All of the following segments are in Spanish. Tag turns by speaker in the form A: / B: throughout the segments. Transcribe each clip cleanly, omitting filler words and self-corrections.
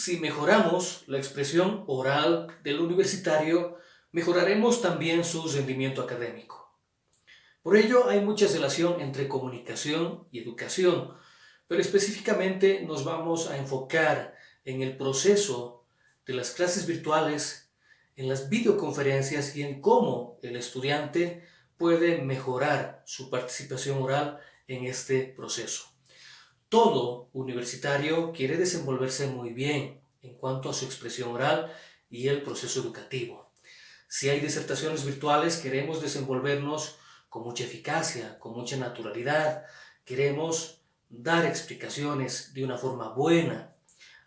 A: Si mejoramos la expresión oral del universitario, mejoraremos también su rendimiento académico. Por ello, hay mucha relación entre comunicación y educación, pero específicamente nos vamos a enfocar en el proceso de las clases virtuales, en las videoconferencias y en cómo el estudiante puede mejorar su participación oral en este proceso. Todo universitario quiere desenvolverse muy bien en cuanto a su expresión oral y el proceso educativo. Si hay disertaciones virtuales, queremos desenvolvernos con mucha eficacia, con mucha naturalidad. Queremos dar explicaciones de una forma buena,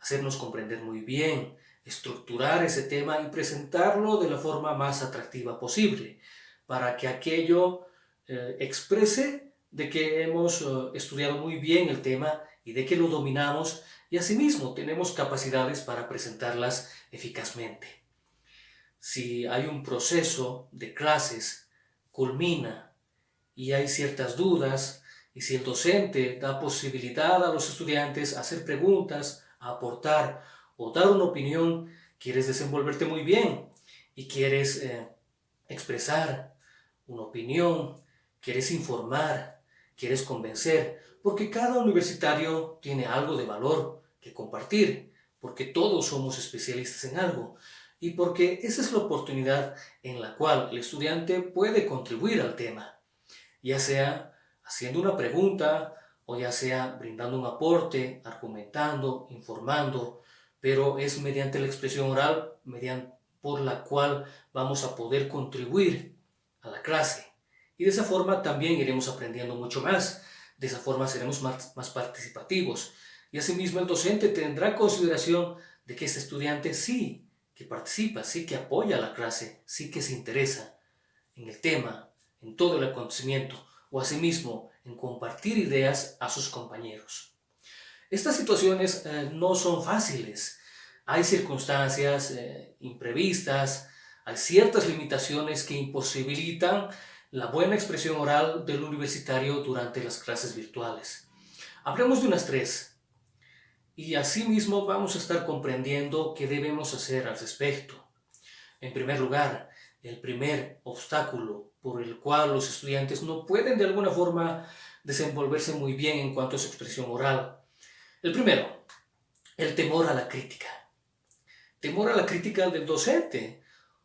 A: hacernos comprender muy bien, estructurar ese tema y presentarlo de la forma más atractiva posible, para que aquello exprese de que hemos estudiado muy bien el tema y de que lo dominamos y asimismo tenemos capacidades para presentarlas eficazmente. Si hay un proceso de clases, culmina y hay ciertas dudas, y si el docente da posibilidad a los estudiantes a hacer preguntas, a aportar o dar una opinión, quieres desenvolverte muy bien y quieres expresar una opinión, quieres informar, quieres convencer, porque cada universitario tiene algo de valor que compartir, porque todos somos especialistas en algo y porque esa es la oportunidad en la cual el estudiante puede contribuir al tema, ya sea haciendo una pregunta o ya sea brindando un aporte, argumentando, informando, pero es mediante la expresión oral por la cual vamos a poder contribuir a la clase. Y de esa forma también iremos aprendiendo mucho más. De esa forma seremos más participativos. Y asimismo el docente tendrá consideración de que este estudiante sí que participa, sí que apoya a la clase, sí que se interesa en el tema, en todo el acontecimiento, o asimismo en compartir ideas a sus compañeros. Estas situaciones no son fáciles. Hay circunstancias imprevistas, hay ciertas limitaciones que imposibilitan la buena expresión oral del universitario durante las clases virtuales. Hablemos de unas tres y asimismo vamos a estar comprendiendo qué debemos hacer al respecto. En primer lugar, el primer obstáculo por el cual los estudiantes no pueden de alguna forma desenvolverse muy bien en cuanto a su expresión oral. El primero, el temor a la crítica. Temor a la crítica del docente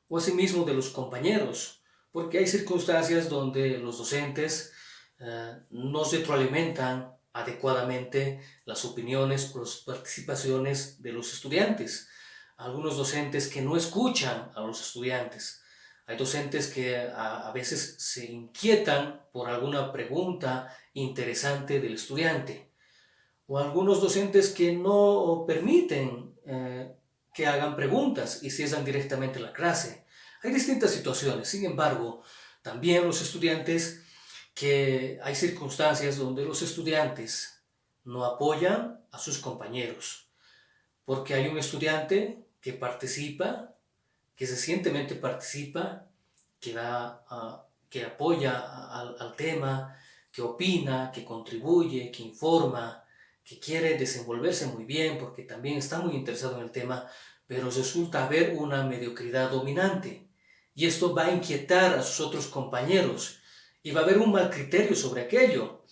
A: o asimismo de los compañeros, porque hay circunstancias donde los docentes no se retroalimentan adecuadamente las opiniones o las participaciones de los estudiantes. Algunos docentes que no escuchan a los estudiantes. Hay docentes que a veces se inquietan por alguna pregunta interesante del estudiante. O algunos docentes que no permiten que hagan preguntas y cierran directamente la clase. Hay distintas situaciones, sin embargo, también los estudiantes, que hay circunstancias donde los estudiantes no apoyan a sus compañeros, porque hay un estudiante que participa, que recientemente participa, que apoya al tema, que opina, que contribuye, que informa, que quiere desenvolverse muy bien porque también está muy interesado en el tema, pero resulta haber una mediocridad dominante. Y esto va a inquietar a sus otros compañeros y va a haber un mal criterio sobre aquello.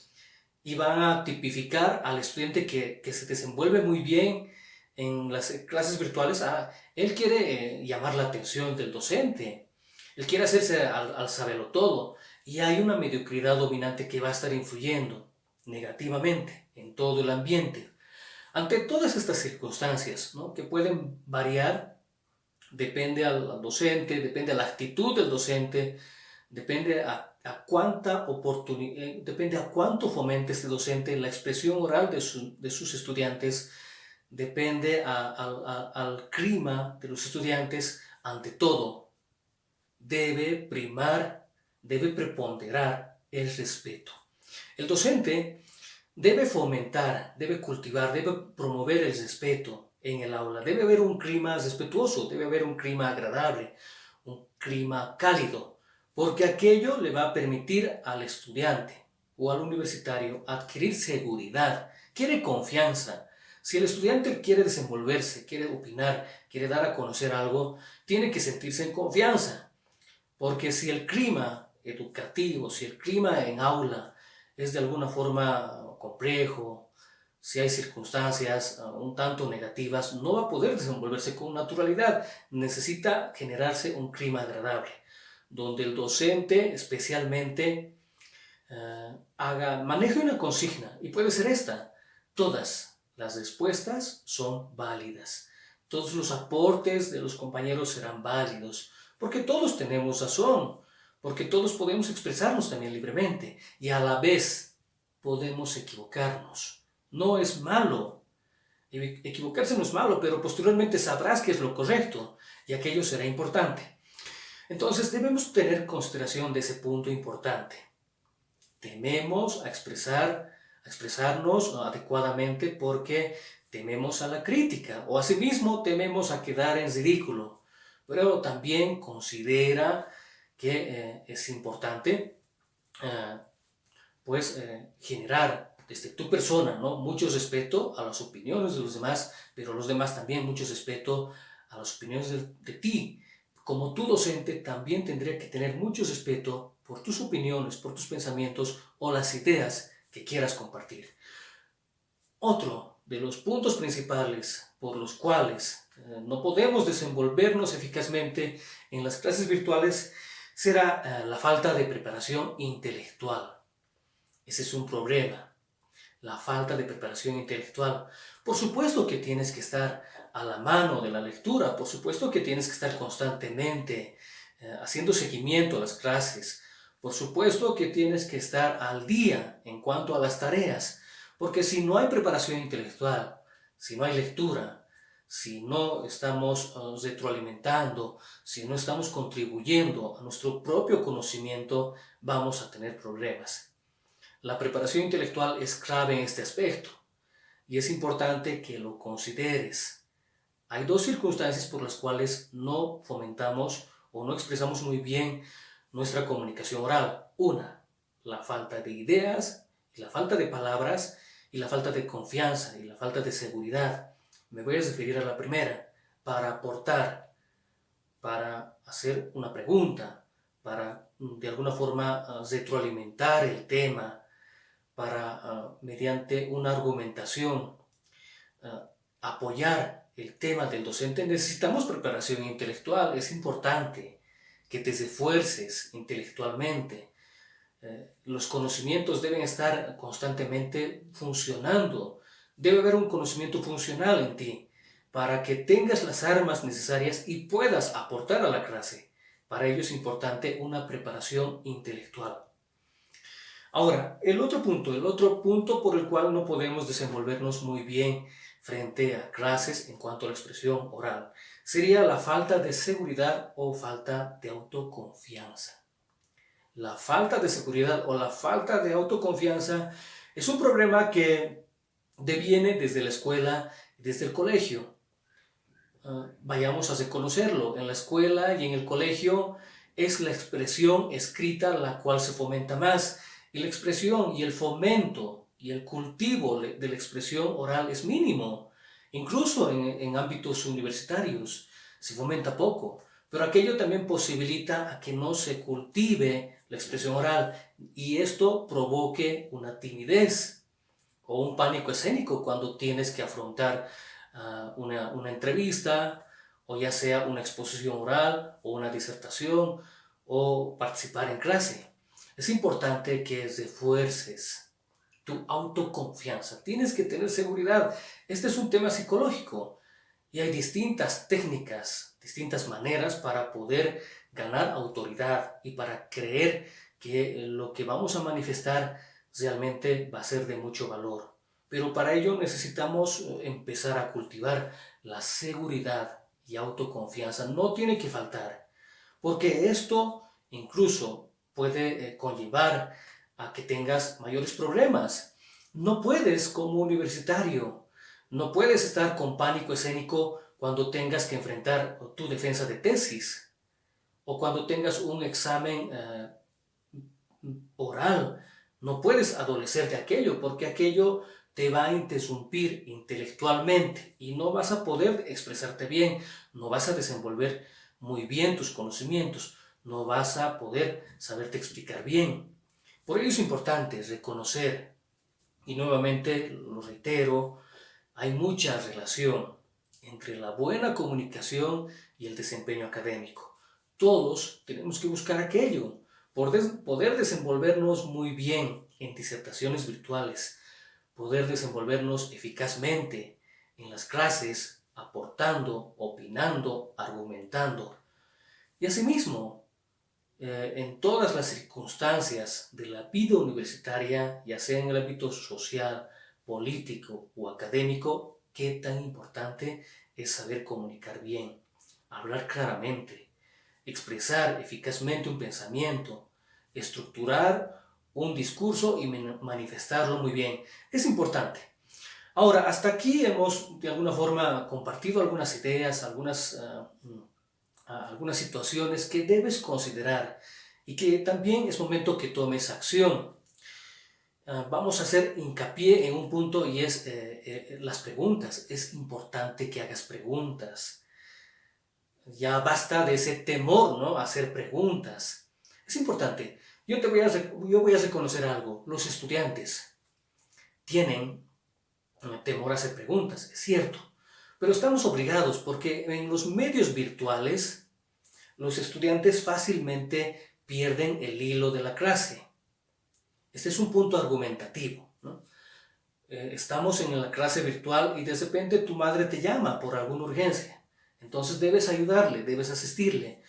A: Y van a tipificar al estudiante que se desenvuelve muy bien en las clases virtuales. Él quiere llamar la atención del docente, él quiere hacerse al saberlo todo, y hay una mediocridad dominante que va a estar influyendo negativamente en todo el ambiente. Ante todas estas circunstancias, ¿no?, que pueden variar, depende al docente, depende a la actitud del docente, depende depende a cuánto fomente este docente la expresión oral de sus estudiantes, depende al clima de los estudiantes. Ante todo, debe primar, debe preponderar el respeto. El docente debe fomentar, debe cultivar, debe promover el respeto en el aula. Debe haber un clima respetuoso, debe haber un clima agradable, un clima cálido, porque aquello le va a permitir al estudiante o al universitario adquirir seguridad, quiere confianza, Si el estudiante quiere desenvolverse, quiere opinar, quiere dar a conocer algo, tiene que sentirse en confianza, porque si el clima educativo, si el clima en aula es de alguna forma complejo, si hay circunstancias un tanto negativas, no va a poder desenvolverse con naturalidad. Necesita generarse un clima agradable, donde el docente especialmente maneje una consigna, y puede ser esta: todas las respuestas son válidas, todos los aportes de los compañeros serán válidos, porque todos tenemos razón, porque todos podemos expresarnos también libremente, y a la vez podemos equivocarnos. No es malo, equivocarse no es malo, pero posteriormente sabrás que es lo correcto, y aquello será importante. Entonces debemos tener consideración de ese punto importante. Tememos a expresarnos adecuadamente porque tememos a la crítica, o asimismo tememos a quedar en ridículo. Pero también considera que es importante generar desde tu persona, ¿no?, mucho respeto a las opiniones de los demás, pero los demás también mucho respeto a las opiniones de ti. Como tu docente también tendría que tener mucho respeto por tus opiniones, por tus pensamientos o las ideas que quieras compartir. Otro de los puntos principales por los cuales no podemos desenvolvernos eficazmente en las clases virtuales será la falta de preparación intelectual. Ese es un problema, la falta de preparación intelectual. Por supuesto que tienes que estar a la mano de la lectura, por supuesto que tienes que estar constantemente haciendo seguimiento a las clases, por supuesto que tienes que estar al día en cuanto a las tareas, porque si no hay preparación intelectual, si no hay lectura, si no estamos retroalimentando, si no estamos contribuyendo a nuestro propio conocimiento, vamos a tener problemas. La preparación intelectual es clave en este aspecto y es importante que lo consideres. Hay dos circunstancias por las cuales no fomentamos o no expresamos muy bien nuestra comunicación oral. Una, la falta de ideas, y la falta de palabras, y la falta de confianza, y la falta de seguridad. Me voy a referir a la primera: para aportar, para hacer una pregunta, para de alguna forma retroalimentar el tema, para mediante una argumentación apoyar el tema del docente. Necesitamos preparación intelectual. Es importante que te esfuerces intelectualmente. Los conocimientos deben estar constantemente funcionando. Debe haber un conocimiento funcional en ti para que tengas las armas necesarias y puedas aportar a la clase. Para ello es importante una preparación intelectual. Ahora, el otro punto por el cual no podemos desenvolvernos muy bien frente a clases en cuanto a la expresión oral sería la falta de seguridad o falta de autoconfianza. La falta de seguridad o la falta de autoconfianza es un problema que deviene desde la escuela y desde el colegio. Vayamos a reconocerlo. En la escuela y en el colegio es la expresión escrita la cual se fomenta más, y la expresión y el fomento y el cultivo de la expresión oral es mínimo. Incluso en ámbitos universitarios se fomenta poco, pero aquello también posibilita a que no se cultive la expresión oral y esto provoque una timidez o un pánico escénico cuando tienes que afrontar una entrevista, o ya sea una exposición oral o una disertación o participar en clase. Es importante que refuerces tu autoconfianza. Tienes que tener seguridad. Este es un tema psicológico y hay distintas técnicas, distintas maneras para poder ganar autoridad y para creer que lo que vamos a manifestar realmente va a ser de mucho valor. Pero para ello necesitamos empezar a cultivar la seguridad y autoconfianza. No tiene que faltar, porque esto incluso puede conllevar a que tengas mayores problemas. No puedes, como universitario, no puedes estar con pánico escénico cuando tengas que enfrentar tu defensa de tesis o cuando tengas un examen oral. No puedes adolecer de aquello, porque aquello te va a interrumpir intelectualmente y no vas a poder expresarte bien, no vas a desenvolver muy bien tus conocimientos, no vas a poder saberte explicar bien. Por ello es importante reconocer, y nuevamente lo reitero, hay mucha relación entre la buena comunicación y el desempeño académico. Todos tenemos que buscar aquello, poder desenvolvernos muy bien en disertaciones virtuales, poder desenvolvernos eficazmente en las clases, aportando, opinando, argumentando. Y asimismo, en todas las circunstancias de la vida universitaria, ya sea en el ámbito social, político o académico, qué tan importante es saber comunicar bien, hablar claramente, expresar eficazmente un pensamiento, estructurar un discurso y manifestarlo muy bien. Es importante. Ahora, hasta aquí hemos de alguna forma compartido algunas ideas, algunas situaciones que debes considerar y que también es momento que tomes acción. Vamos a hacer hincapié en un punto y es las preguntas. Es importante que hagas preguntas. Ya basta de ese temor, ¿no?, a hacer preguntas. Es importante. Yo voy a reconocer algo. Los estudiantes tienen temor a hacer preguntas, es cierto. Pero estamos obligados porque en los medios virtuales los estudiantes fácilmente pierden el hilo de la clase. Este es un punto argumentativo, ¿no? Estamos en la clase virtual y de repente tu madre te llama por alguna urgencia. Entonces debes ayudarle, debes asistirle.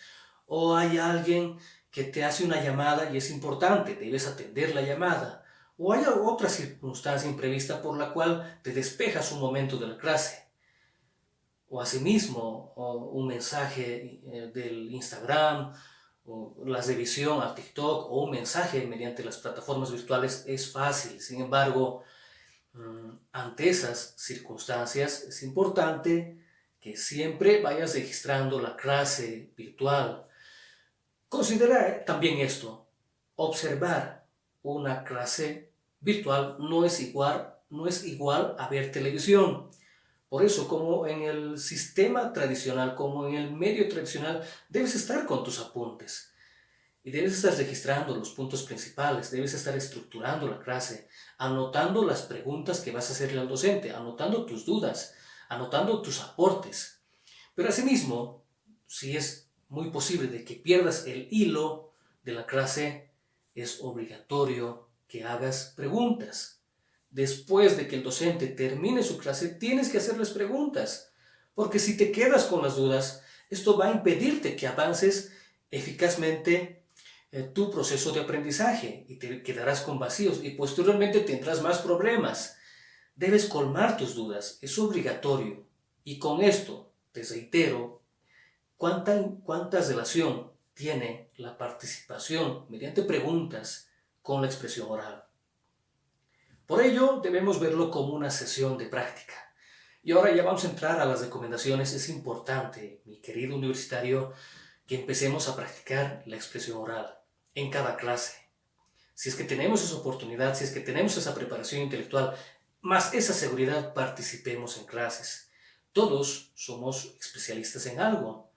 A: O hay alguien que te hace una llamada y es importante, debes atender la llamada. O hay otra circunstancia imprevista por la cual te despejas un momento de la clase. O asimismo, o un mensaje del Instagram, o la revisión al TikTok, o un mensaje mediante las plataformas virtuales es fácil. Sin embargo, ante esas circunstancias es importante que siempre vayas registrando la clase virtual. Considera también esto: observar una clase virtual no es igual a ver televisión. Por eso, como en el sistema tradicional, como en el medio tradicional, debes estar con tus apuntes y debes estar registrando los puntos principales, debes estar estructurando la clase, anotando las preguntas que vas a hacerle al docente, anotando tus dudas, anotando tus aportes. Pero asimismo, si es muy posible de que pierdas el hilo de la clase, es obligatorio que hagas preguntas. Después de que el docente termine su clase, tienes que hacerles preguntas, porque si te quedas con las dudas, esto va a impedirte que avances eficazmente tu proceso de aprendizaje y te quedarás con vacíos y posteriormente tendrás más problemas. Debes colmar tus dudas, es obligatorio. Y con esto, te reitero, ¿cuánta relación tiene la participación mediante preguntas con la expresión oral? Por ello, debemos verlo como una sesión de práctica. Y ahora ya vamos a entrar a las recomendaciones. Es importante, mi querido universitario, que empecemos a practicar la expresión oral en cada clase. Si es que tenemos esa oportunidad, si es que tenemos esa preparación intelectual, más esa seguridad, participemos en clases. Todos somos especialistas en algo.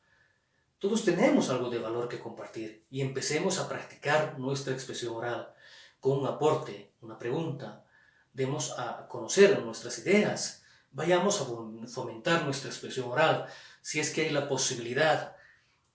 A: Todos tenemos algo de valor que compartir y empecemos a practicar nuestra expresión oral con un aporte, una pregunta. Demos a conocer nuestras ideas, vayamos a fomentar nuestra expresión oral. Si es que hay la posibilidad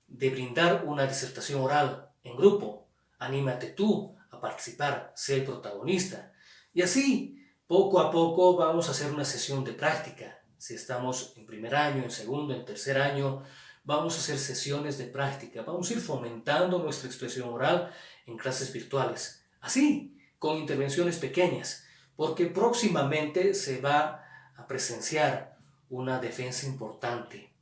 A: de brindar una disertación oral en grupo, anímate tú a participar, sé el protagonista. Y así, poco a poco, vamos a hacer una sesión de práctica. Si estamos en primer año, en segundo, en tercer año, vamos a hacer sesiones de práctica. Vamos a ir fomentando nuestra expresión oral en clases virtuales. Así, con intervenciones pequeñas, porque próximamente se va a presenciar una defensa importante.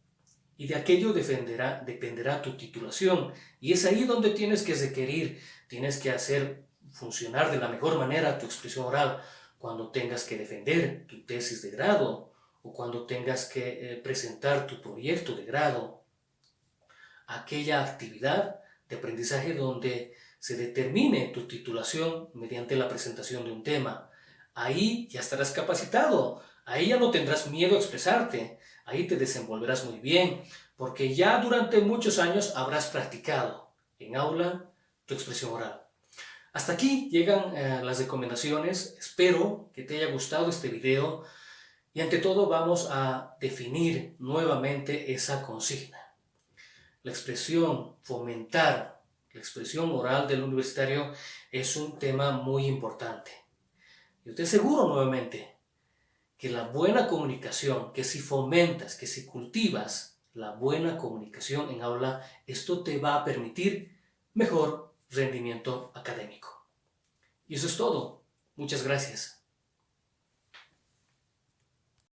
A: Y de aquello dependerá tu titulación. Y es ahí donde tienes que requerir, tienes que hacer funcionar de la mejor manera tu expresión oral cuando tengas que defender tu tesis de grado o cuando tengas que presentar tu proyecto de grado. Aquella actividad de aprendizaje donde se determine tu titulación mediante la presentación de un tema. ahí ya estarás capacitado, ahí ya no tendrás miedo a expresarte, ahí te desenvolverás muy bien, porque ya durante muchos años habrás practicado en aula tu expresión oral. Hasta aquí llegan las recomendaciones. Espero que te haya gustado este video y ante todo vamos a definir nuevamente esa consigna. La expresión, fomentar la expresión oral del universitario es un tema muy importante. Yo te aseguro nuevamente que la buena comunicación, que si fomentas, que si cultivas la buena comunicación en aula, esto te va a permitir mejor rendimiento académico. Y eso es todo. Muchas gracias.